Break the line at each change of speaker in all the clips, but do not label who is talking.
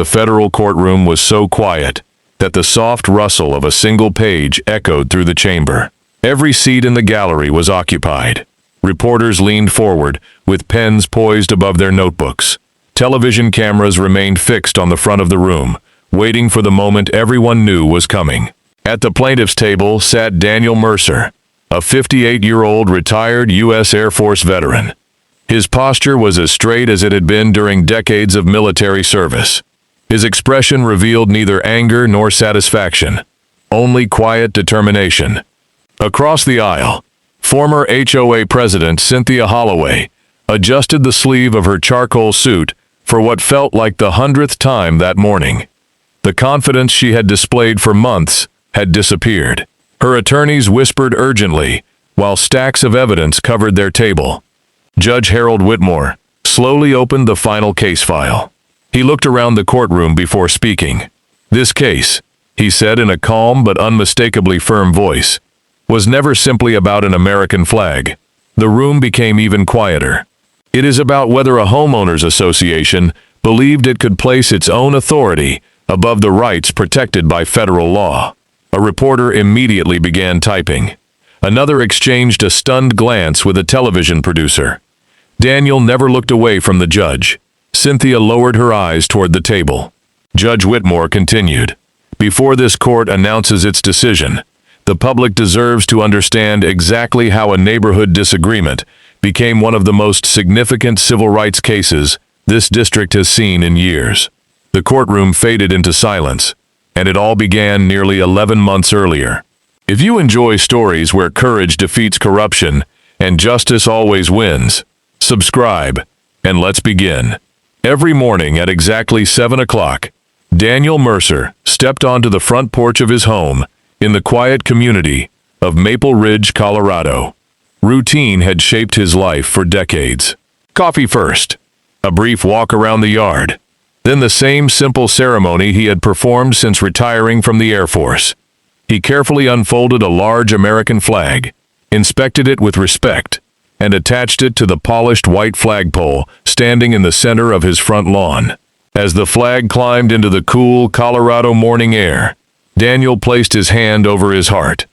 The federal courtroom was so quiet that the soft rustle of a single page echoed through the chamber. Every seat in the gallery was occupied. Reporters leaned forward, with pens poised above their notebooks. Television cameras remained fixed on the front of the room, waiting for the moment everyone knew was coming. At the plaintiff's table sat Daniel Mercer, a 58-year-old retired U.S. Air Force veteran. His posture was as straight as it had been during decades of military service. His expression revealed neither anger nor satisfaction, only quiet determination. Across the aisle, former HOA President Cynthia Holloway adjusted the sleeve of her charcoal suit for what felt like the 100th time that morning. The confidence she had displayed for months had disappeared. Her attorneys whispered urgently, while stacks of evidence covered their table. Judge Harold Whitmore slowly opened the final case file. He looked around the courtroom before speaking. "This case," he said in a calm but unmistakably firm voice, "was never simply about an American flag." The room became even quieter. "It is about whether a homeowners association believed it could place its own authority above the rights protected by federal law." A reporter immediately began typing. Another exchanged a stunned glance with a television producer. Daniel never looked away from the judge. Cynthia lowered her eyes toward the table. Judge Whitmore continued, "Before this court announces its decision, the public deserves to understand exactly how a neighborhood disagreement became one of the most significant civil rights cases this district has seen in years." The courtroom faded into silence, and it all began nearly 11 months earlier. If you enjoy stories where courage defeats corruption and justice always wins, subscribe, and let's begin. Every morning at exactly 7 o'clock, Daniel Mercer stepped onto the front porch of his home in the quiet community of Maple Ridge, Colorado. Routine had shaped his life for decades. Coffee first, a brief walk around the yard, then the same simple ceremony he had performed since retiring from the Air Force. He carefully unfolded a large American flag, inspected it with respect, and attached it to the polished white flagpole standing in the center of his front lawn. As the flag climbed into the cool Colorado morning air, Daniel placed his hand over his heart.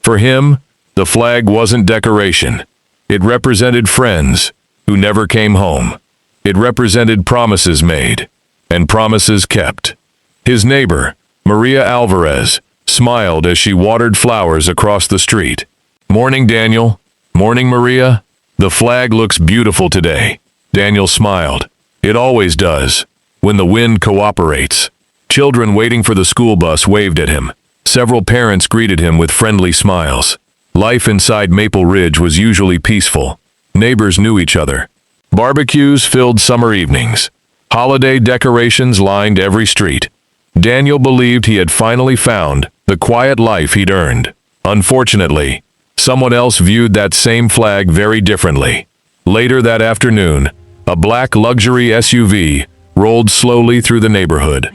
For him, the flag wasn't decoration. It represented friends who never came home. It represented promises made and promises kept. His neighbor, Maria Alvarez, smiled as she watered flowers across the street. "Morning, Daniel." "Morning, Maria. The flag looks beautiful today." Daniel smiled. "It always does, when the wind cooperates." Children waiting for the school bus waved at him. Several parents greeted him with friendly smiles. Life inside Maple Ridge was usually peaceful. Neighbors knew each other. Barbecues filled summer evenings. Holiday decorations lined every street. Daniel believed he had finally found the quiet life he'd earned. Unfortunately, someone else viewed that same flag very differently. Later that afternoon, a black luxury SUV rolled slowly through the neighborhood.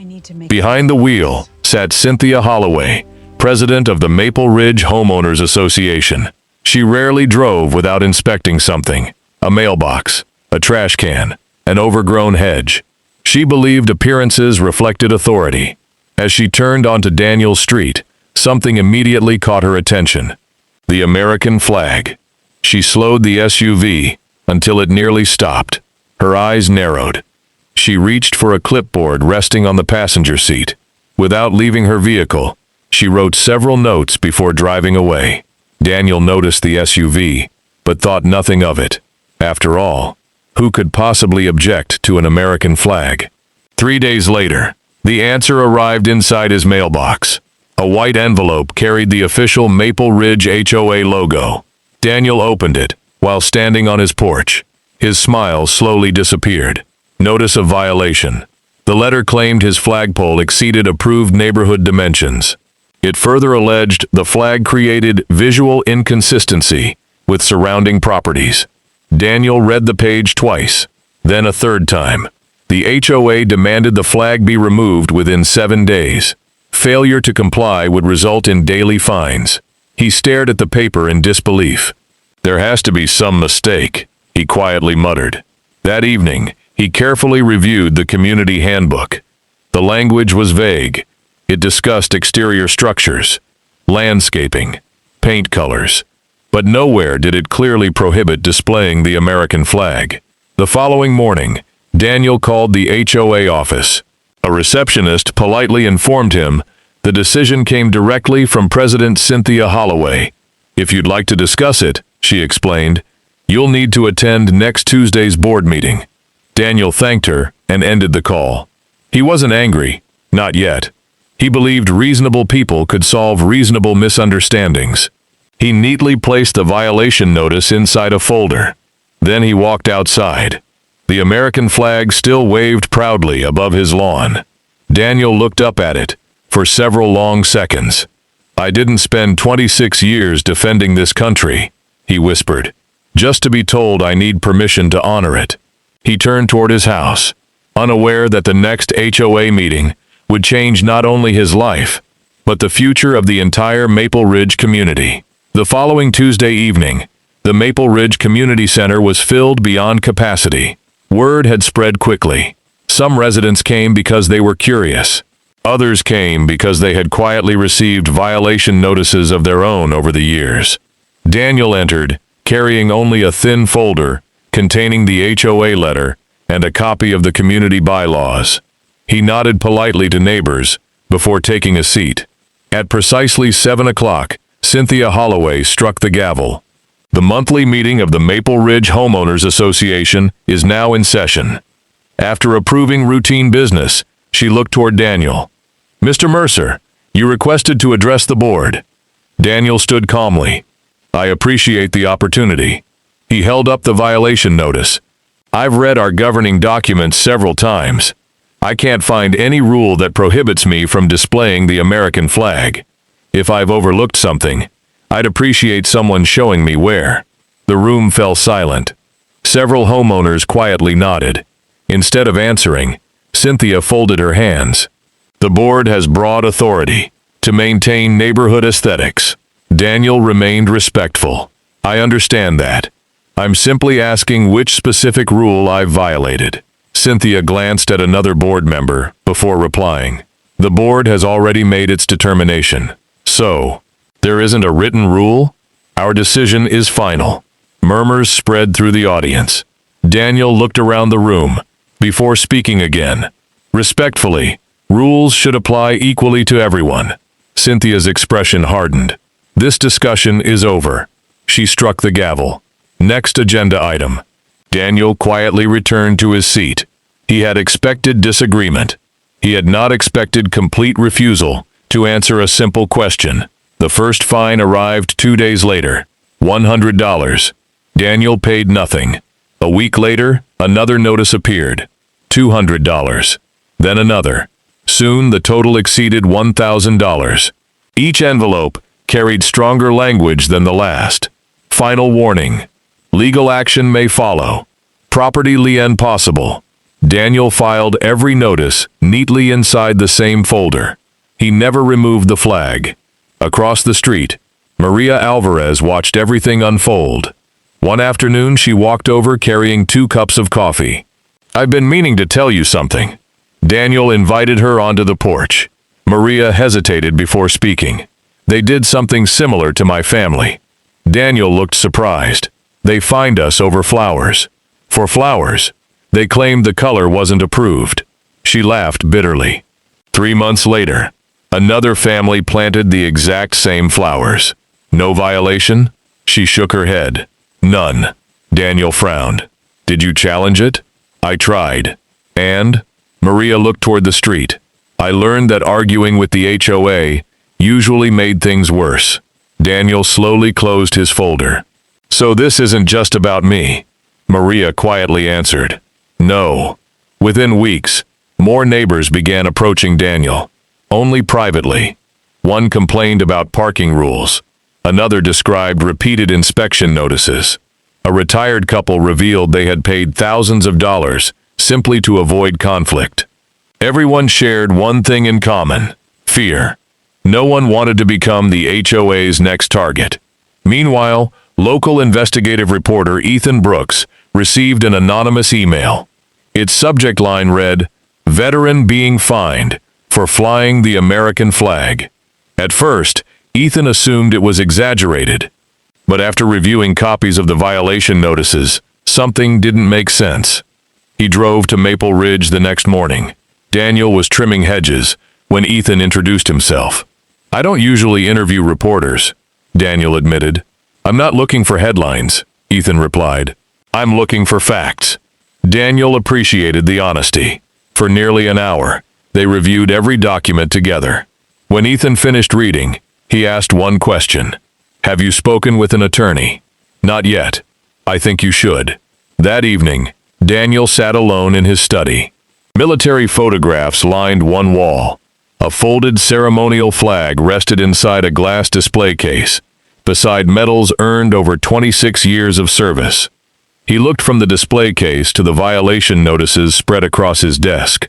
Behind the wheel sat Cynthia Holloway, president of the Maple Ridge Homeowners Association. She rarely drove without inspecting something: a mailbox, a trash can, an overgrown hedge. She believed appearances reflected authority. As she turned onto Daniel's street, something immediately caught her attention: the American flag. She slowed the SUV until it nearly stopped. Her eyes narrowed. She reached for a clipboard resting on the passenger seat. Without leaving her vehicle, she wrote several notes before driving away. Daniel noticed the SUV, but thought nothing of it. After all, who could possibly object to an American flag? 3 days later, the answer arrived inside his mailbox. A white envelope carried the official Maple Ridge HOA logo. Daniel opened it while standing on his porch. His smile slowly disappeared. Notice of violation. The letter claimed his flagpole exceeded approved neighborhood dimensions. It further alleged the flag created visual inconsistency with surrounding properties. Daniel read the page twice, then a third time. The HOA demanded the flag be removed within 7 days. Failure to comply would result in daily fines. He stared at the paper in disbelief. "There has to be some mistake," he quietly muttered. That evening, he carefully reviewed the community handbook. The language was vague. It discussed exterior structures, landscaping, paint colors, but nowhere did it clearly prohibit displaying the American flag. The following morning, Daniel called the HOA office. A receptionist politely informed him the decision came directly from President Cynthia Holloway. "If you'd like to discuss it," she explained, "you'll need to attend next Tuesday's board meeting." Daniel thanked her and ended the call. He wasn't angry, not yet. He believed reasonable people could solve reasonable misunderstandings. He neatly placed the violation notice inside a folder. Then he walked outside. The American flag still waved proudly above his lawn. Daniel looked up at it for several long seconds. "I didn't spend 26 years defending this country," he whispered, "just to be told I need permission to honor it." He turned toward his house, unaware that the next HOA meeting would change not only his life, but the future of the entire Maple Ridge community. The following Tuesday evening, the Maple Ridge Community Center was filled beyond capacity. Word had spread quickly. Some residents came because they were curious. Others came because they had quietly received violation notices of their own over the years. Daniel entered, carrying only a thin folder containing the HOA letter and a copy of the community bylaws. He nodded politely to neighbors before taking a seat. At precisely 7 o'clock, Cynthia Holloway struck the gavel. "The monthly meeting of the Maple Ridge Homeowners Association is now in session." After approving routine business, she looked toward Daniel. "Mr. Mercer, you requested to address the board." Daniel stood calmly. "I appreciate the opportunity." He held up the violation notice. "I've read our governing documents several times. I can't find any rule that prohibits me from displaying the American flag. If I've overlooked something, I'd appreciate someone showing me where." The room fell silent. Several homeowners quietly nodded. Instead of answering, Cynthia folded her hands. "The board has broad authority to maintain neighborhood aesthetics." Daniel remained respectful. "I understand that. I'm simply asking which specific rule I've violated." Cynthia glanced at another board member before replying. "The board has already made its determination. So, there isn't a written rule? Our decision is final." Murmurs spread through the audience. Daniel looked around the room before speaking again. "Respectfully, rules should apply equally to everyone." Cynthia's expression hardened. "This discussion is over." She struck the gavel. Next agenda item. Daniel quietly returned to his seat. He had expected disagreement. He had not expected complete refusal to answer a simple question. The first fine arrived 2 days later. $100. Daniel paid nothing. A week later, another notice appeared. $200. Then another. Soon the total exceeded $1,000. Each envelope carried stronger language than the last. Final warning. Legal action may follow. Property lien possible. Daniel filed every notice neatly inside the same folder. He never removed the flag. Across the street, Maria Alvarez watched everything unfold. One afternoon, she walked over carrying 2 cups of coffee. "I've been meaning to tell you something." Daniel invited her onto the porch. Maria hesitated before speaking. "They did something similar to my family." Daniel looked surprised. "They fined us over flowers." "For flowers?" "They claimed the color wasn't approved." She laughed bitterly. 3 months later, another family planted the exact same flowers. "No violation?" She shook her head. "None." Daniel frowned. "Did you challenge it?" "I tried." "And?" Maria looked toward the street. "I learned that arguing with the HOA usually made things worse." Daniel slowly closed his folder. "So this isn't just about me," Maria quietly answered. "No." Within weeks, more neighbors began approaching Daniel, only privately. One complained about parking rules. Another described repeated inspection notices. A retired couple revealed they had paid thousands of dollars simply to avoid conflict. Everyone shared one thing in common: fear. No one wanted to become the HOA's next target. Meanwhile, local investigative reporter Ethan Brooks received an anonymous email. Its subject line read, Veteran being fined for flying the American flag. At first, Ethan assumed it was exaggerated, but after reviewing copies of the violation notices, something didn't make sense. He drove to Maple Ridge the next morning. Daniel was trimming hedges when Ethan introduced himself. "I don't usually interview reporters," Daniel admitted. "I'm not looking for headlines," Ethan replied. "I'm looking for facts." Daniel appreciated the honesty. For nearly an hour, they reviewed every document together. When Ethan finished reading, he asked one question. "Have you spoken with an attorney?" "Not yet. I think you should." That evening, Daniel sat alone in his study. Military photographs lined one wall. A folded ceremonial flag rested inside a glass display case, beside medals earned over 26 years of service. He looked from the display case to the violation notices spread across his desk.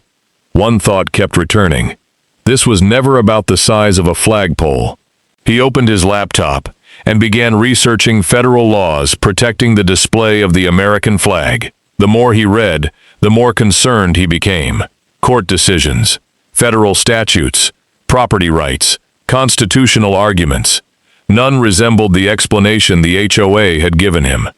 One thought kept returning. This was never about the size of a flagpole. He opened his laptop and began researching federal laws protecting the display of the American flag. The more he read, the more concerned he became. Court decisions, federal statutes, property rights, constitutional arguments. None resembled the explanation the HOA had given him.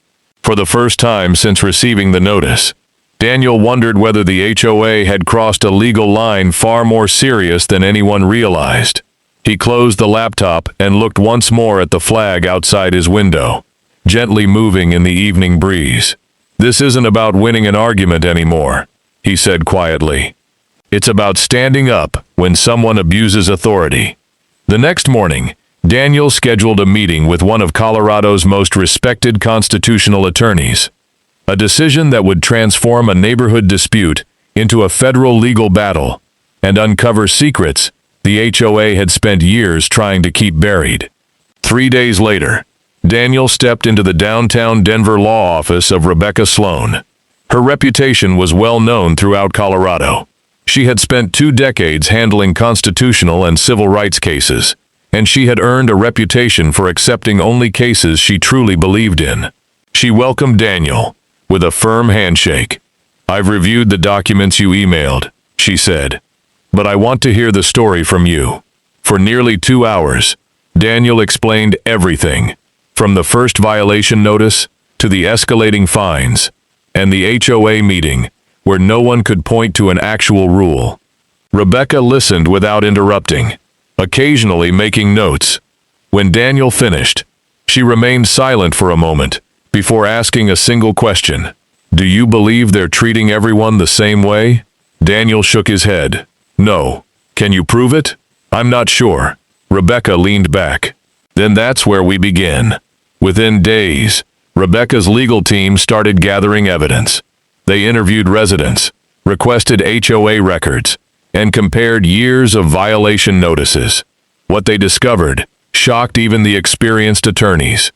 For the first time since receiving the notice, Daniel wondered whether the HOA had crossed a legal line far more serious than anyone realized. He closed the laptop and looked once more at the flag outside his window, gently moving in the evening breeze. "This isn't about winning an argument anymore," he said quietly. "It's about standing up when someone abuses authority." The next morning, Daniel scheduled a meeting with one of Colorado's most respected constitutional attorneys. A decision that would transform a neighborhood dispute into a federal legal battle and uncover secrets the HOA had spent years trying to keep buried. 3 days later, Daniel stepped into the downtown Denver law office of Rebecca Sloan. Her reputation was well known throughout Colorado. She had spent 2 decades handling constitutional and civil rights cases, and she had earned a reputation for accepting only cases she truly believed in. She welcomed Daniel with a firm handshake. "I've reviewed the documents you emailed," she said, "but I want to hear the story from you." For nearly 2 hours, Daniel explained everything, from the first violation notice to the escalating fines, and the HOA meeting, where no one could point to an actual rule. Rebecca listened without interrupting, occasionally making notes. When Daniel finished, she remained silent for a moment before asking a single question. "Do you believe they're treating everyone the same way?" Daniel shook his head. "No. Can you prove it?" "I'm not sure." Rebecca leaned back. "Then that's where we begin." Within days, Rebecca's legal team started gathering evidence. They interviewed residents, requested HOA records, and compared years of violation notices. What they discovered shocked even the experienced attorneys.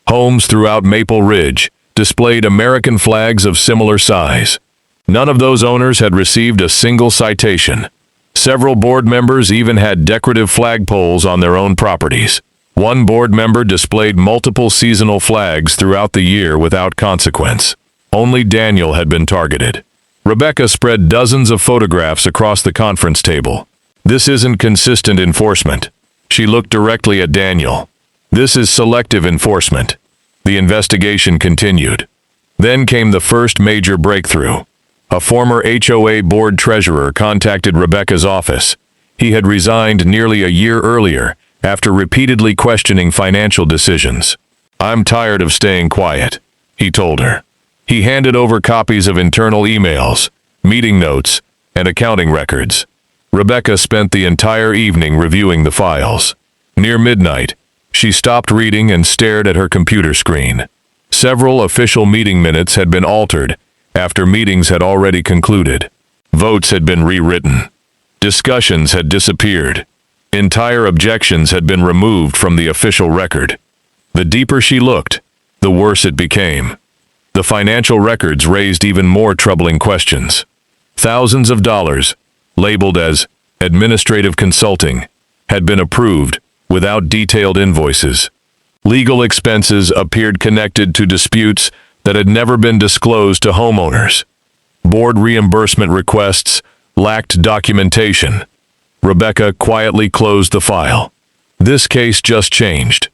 Homes throughout Maple Ridge displayed American flags of similar size. None of those owners had received a single citation. Several board members even had decorative flagpoles on their own properties. One board member displayed multiple seasonal flags throughout the year without consequence. Only Daniel had been targeted. Rebecca spread dozens of photographs across the conference table. "This isn't consistent enforcement." She looked directly at Daniel. "This is selective enforcement." The investigation continued. Then came the first major breakthrough. A former HOA board treasurer contacted Rebecca's office. He had resigned nearly a year earlier after repeatedly questioning financial decisions. "I'm tired of staying quiet," he told her. He handed over copies of internal emails, meeting notes, and accounting records. Rebecca spent the entire evening reviewing the files. Near midnight, she stopped reading and stared at her computer screen. Several official meeting minutes had been altered after meetings had already concluded. Votes had been rewritten. Discussions had disappeared. Entire objections had been removed from the official record. The deeper she looked, the worse it became. The financial records raised even more troubling questions. Thousands of dollars, labeled as administrative consulting, had been approved without detailed invoices. Legal expenses appeared connected to disputes that had never been disclosed to homeowners. Board reimbursement requests lacked documentation. Rebecca quietly closed the file. This case just changed.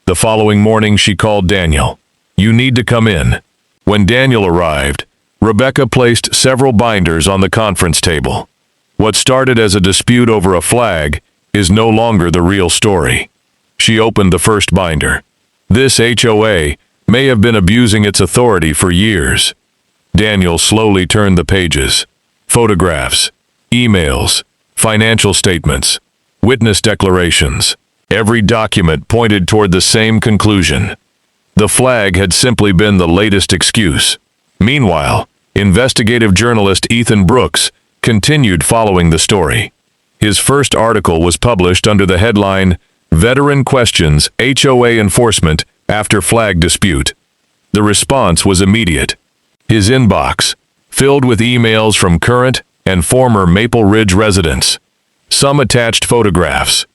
The following morning she called Daniel. "You need to come in." When Daniel arrived, Rebecca placed several binders on the conference table. What started as a dispute over a flag is no longer the real story. She opened the first binder. This HOA may have been abusing its authority for years. Daniel slowly turned the pages. Photographs, emails, financial statements, witness declarations. Every document pointed toward the same conclusion. The flag had simply been the latest excuse. Meanwhile, investigative journalist Ethan Brooks continued following the story. His first article was published under the headline, "Veteran Questions HOA Enforcement After Flag Dispute." The response was immediate. His inbox, filled with emails from current and former Maple Ridge residents. Some attached photographs.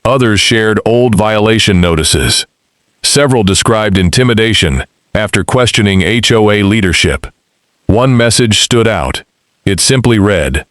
Others shared old violation notices. Several described intimidation after questioning HOA leadership. One message stood out. It simply read,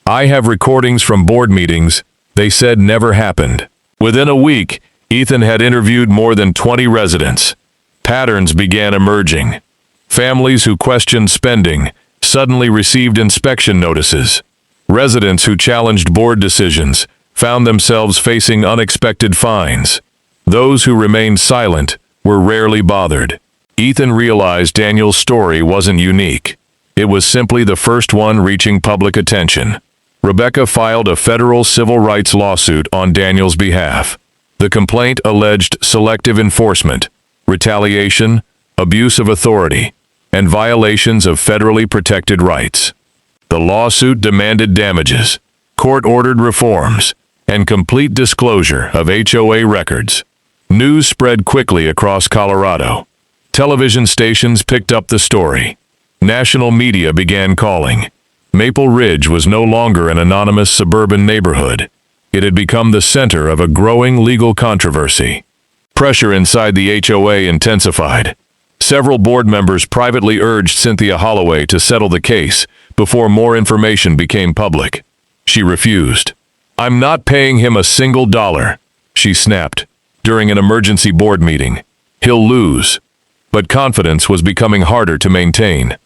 "I have recordings from board meetings they said never happened." Within a week, Ethan had interviewed more than 20 residents. Patterns began emerging. Families who questioned spending suddenly received inspection notices. Residents who challenged board decisions found themselves facing unexpected fines. Those who remained silent were rarely bothered. Ethan realized Daniel's story wasn't unique. It was simply the first one reaching public attention. Rebecca filed a federal civil rights lawsuit on Daniel's behalf. The complaint alleged selective enforcement, retaliation, abuse of authority, and violations of federally protected rights. The lawsuit demanded damages, court-ordered reforms, and complete disclosure of HOA records. News spread quickly across Colorado. Television stations picked up the story. National media began calling. Maple Ridge was no longer an anonymous suburban neighborhood. It had become the center of a growing legal controversy. Pressure inside the HOA intensified. Several board members privately urged Cynthia Holloway to settle the case before more information became public. She refused. "I'm not paying him a single dollar," she snapped during an emergency board meeting. "He'll lose." But confidence was becoming harder to maintain.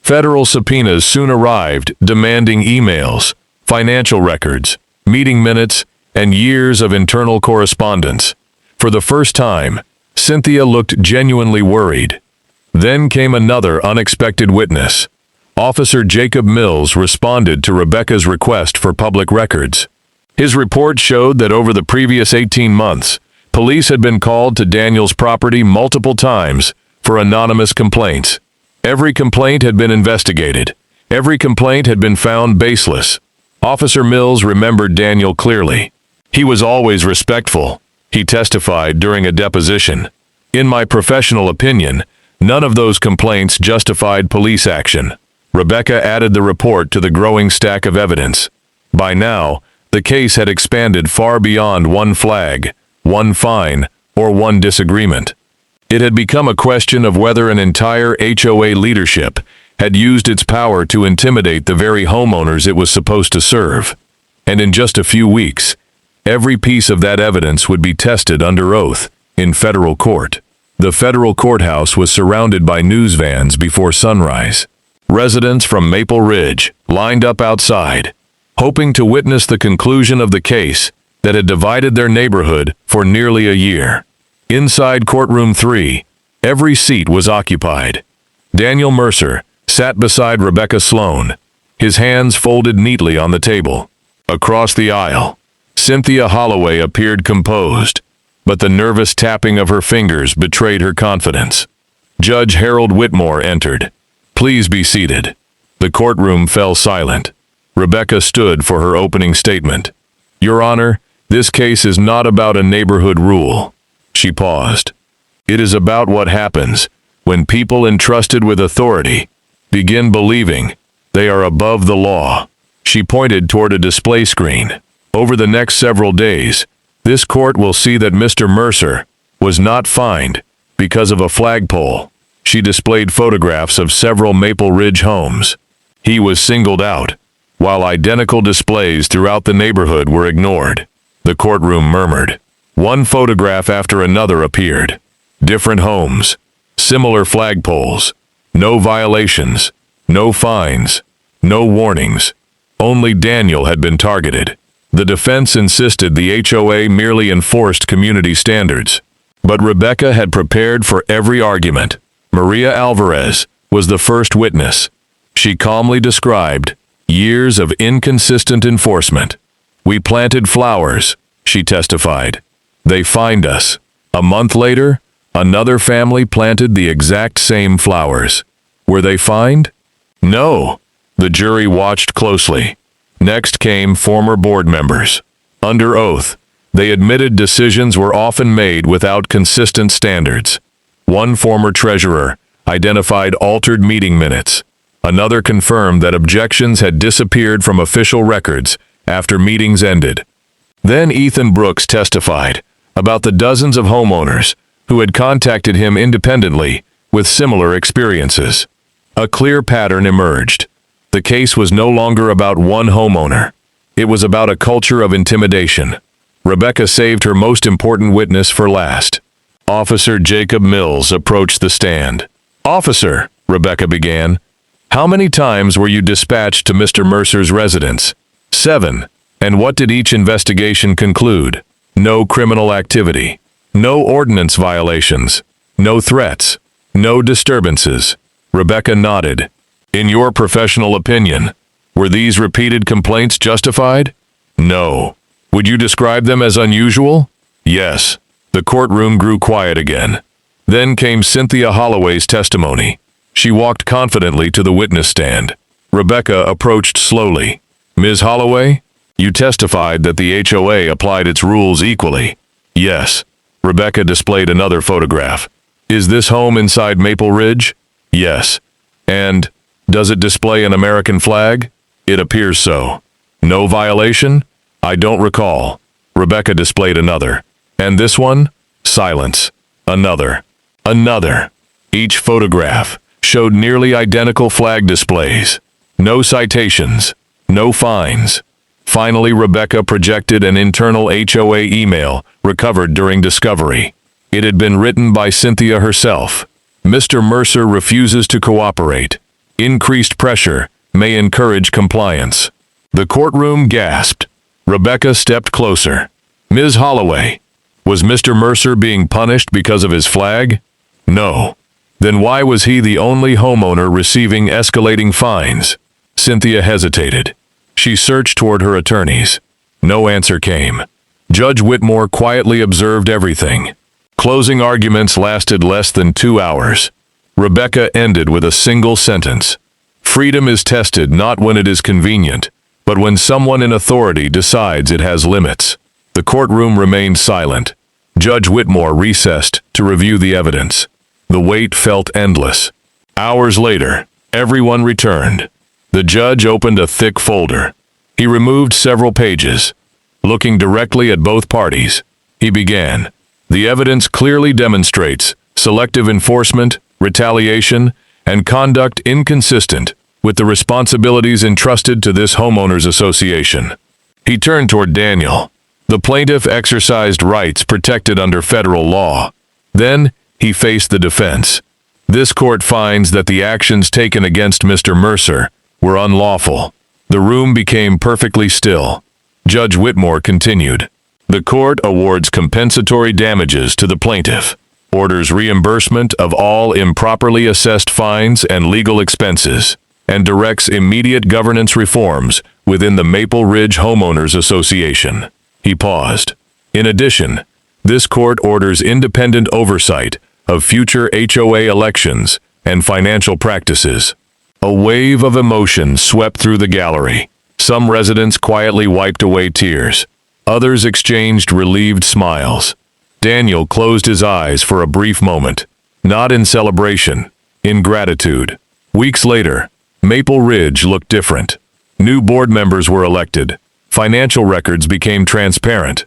Federal subpoenas soon arrived, demanding emails, financial records, meeting minutes, and years of internal correspondence. For the first time, Cynthia looked genuinely worried. Then came another unexpected witness. Officer Jacob Mills responded to Rebecca's request for public records. His report showed that over the previous 18 months, police had been called to Daniel's property multiple times for anonymous complaints. Every complaint had been investigated. Every complaint had been found baseless. Officer Mills remembered Daniel clearly. "He was always respectful," he testified during a deposition. "In my professional opinion, none of those complaints justified police action." Rebecca added the report to the growing stack of evidence. By now, the case had expanded far beyond one flag, one fine, or one disagreement. It had become a question of whether an entire HOA leadership had used its power to intimidate the very homeowners it was supposed to serve. And in just a few weeks, every piece of that evidence would be tested under oath in federal court. The federal courthouse was surrounded by news vans before sunrise. Residents from Maple Ridge lined up outside, hoping to witness the conclusion of the case that had divided their neighborhood for nearly a year. Inside Courtroom 3, every seat was occupied. Daniel Mercer sat beside Rebecca Sloan, his hands folded neatly on the table. Across the aisle, Cynthia Holloway appeared composed, but the nervous tapping of her fingers betrayed her confidence. Judge Harold Whitmore entered. "Please be seated." The courtroom fell silent. Rebecca stood for her opening statement. "Your Honor, this case is not about a neighborhood rule." She paused. "It is about what happens when people entrusted with authority begin believing they are above the law." She pointed toward a display screen. "Over the next several days, this court will see that Mr. Mercer was not fined because of a flagpole." She displayed photographs of several Maple Ridge homes. "He was singled out. while identical displays throughout the neighborhood were ignored. The courtroom murmured. One photograph after another appeared. Different homes, similar flagpoles, no violations, no fines, no warnings. Only Daniel had been targeted. The defense insisted the HOA merely enforced community standards. But Rebecca had prepared for every argument. Maria Alvarez was the first witness. She calmly described years of inconsistent enforcement. "We planted flowers," she testified. "They fined us. A month later, another family planted the exact same flowers. Were they fined? No." The jury watched closely. Next came former board members. Under oath, they admitted decisions were often made without consistent standards. One former treasurer identified altered meeting minutes. Another confirmed that objections had disappeared from official records after meetings ended. Then Ethan Brooks testified about the dozens of homeowners who had contacted him independently with similar experiences. A clear pattern emerged. The case was no longer about one homeowner. It was about a culture of intimidation. Rebecca saved her most important witness for last. Officer Jacob Mills approached the stand. "Officer," Rebecca began, "how many times were you dispatched to Mr. Mercer's residence?" "7. And what did each investigation conclude?" "No criminal activity. No ordinance violations. No threats. No disturbances." Rebecca nodded. "In your professional opinion, were these repeated complaints justified?" "No." "Would you describe them as unusual?" "Yes." The courtroom grew quiet again. Then came Cynthia Holloway's testimony. She walked confidently to the witness stand. Rebecca approached slowly. "Ms. Holloway, you testified that the HOA applied its rules equally." "Yes." Rebecca displayed another photograph. "Is this home inside Maple Ridge?" "Yes." "And does it display an American flag?" "It appears so." "No violation?" "I don't recall." Rebecca displayed another. "And this one?" Silence. Another. Another. Each photograph showed nearly identical flag displays. No citations. No fines. Finally, Rebecca projected an internal HOA email recovered during discovery. It had been written by Cynthia herself. "Mr. Mercer refuses to cooperate. Increased pressure may encourage compliance." The courtroom gasped. Rebecca stepped closer. "Ms. Holloway, was Mr. Mercer being punished because of his flag?" "No." "Then why was he the only homeowner receiving escalating fines?" Cynthia hesitated. She searched toward her attorneys. No answer came. Judge Whitmore quietly observed everything. Closing arguments lasted less than 2 hours. Rebecca ended with a single sentence. "Freedom is tested not when it is convenient, but when someone in authority decides it has limits." The courtroom remained silent. Judge Whitmore recessed to review the evidence. The wait felt endless. Hours later, everyone returned. The judge opened a thick folder. He removed several pages. Looking directly at both parties, he began. "The evidence clearly demonstrates selective enforcement, retaliation, and conduct inconsistent with the responsibilities entrusted to this homeowners association." He turned toward Daniel. The plaintiff exercised rights protected under federal law. Then, he faced the defense. "This court finds that the actions taken against Mr. Mercer were unlawful." The room became perfectly still. Judge Whitmore continued. "The court awards compensatory damages to the plaintiff, orders reimbursement of all improperly assessed fines and legal expenses, and directs immediate governance reforms within the Maple Ridge Homeowners Association." He paused. "In addition, this court orders independent oversight of future HOA elections and financial practices." A wave of emotion swept through the gallery. Some residents quietly wiped away tears. Others exchanged relieved smiles. Daniel closed his eyes for a brief moment, not in celebration, in gratitude. Weeks later, Maple Ridge looked different. New board members were elected. Financial records became transparent.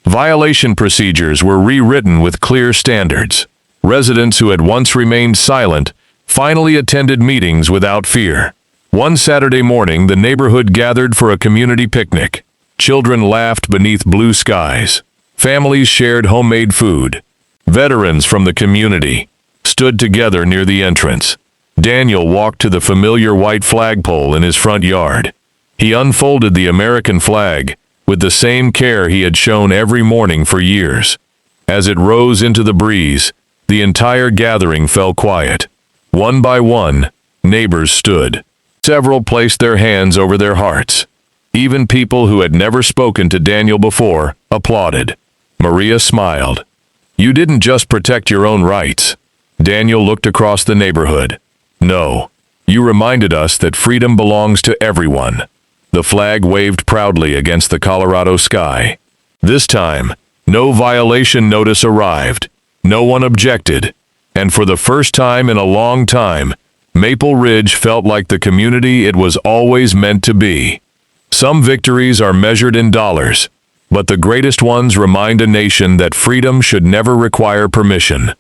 Violation procedures were rewritten with clear standards. Residents who had once remained silent finally attended meetings without fear. One Saturday morning, the neighborhood gathered for a community picnic. Children laughed beneath blue skies. Families shared homemade food. Veterans from the community stood together near the entrance. Daniel walked to the familiar white flagpole in his front yard. He unfolded the American flag with the same care he had shown every morning for years. As it rose into the breeze, the entire gathering fell quiet. One by one, neighbors stood. Several placed their hands over their hearts. Even people who had never spoken to Daniel before applauded. Maria smiled. "You didn't just protect your own rights." Daniel looked across the neighborhood. "No, you reminded us that freedom belongs to everyone." The flag waved proudly against the Colorado sky. This time, no violation notice arrived. No one objected. And for the first time in a long time, Maple Ridge felt like the community it was always meant to be. Some victories are measured in dollars, but the greatest ones remind a nation that freedom should never require permission.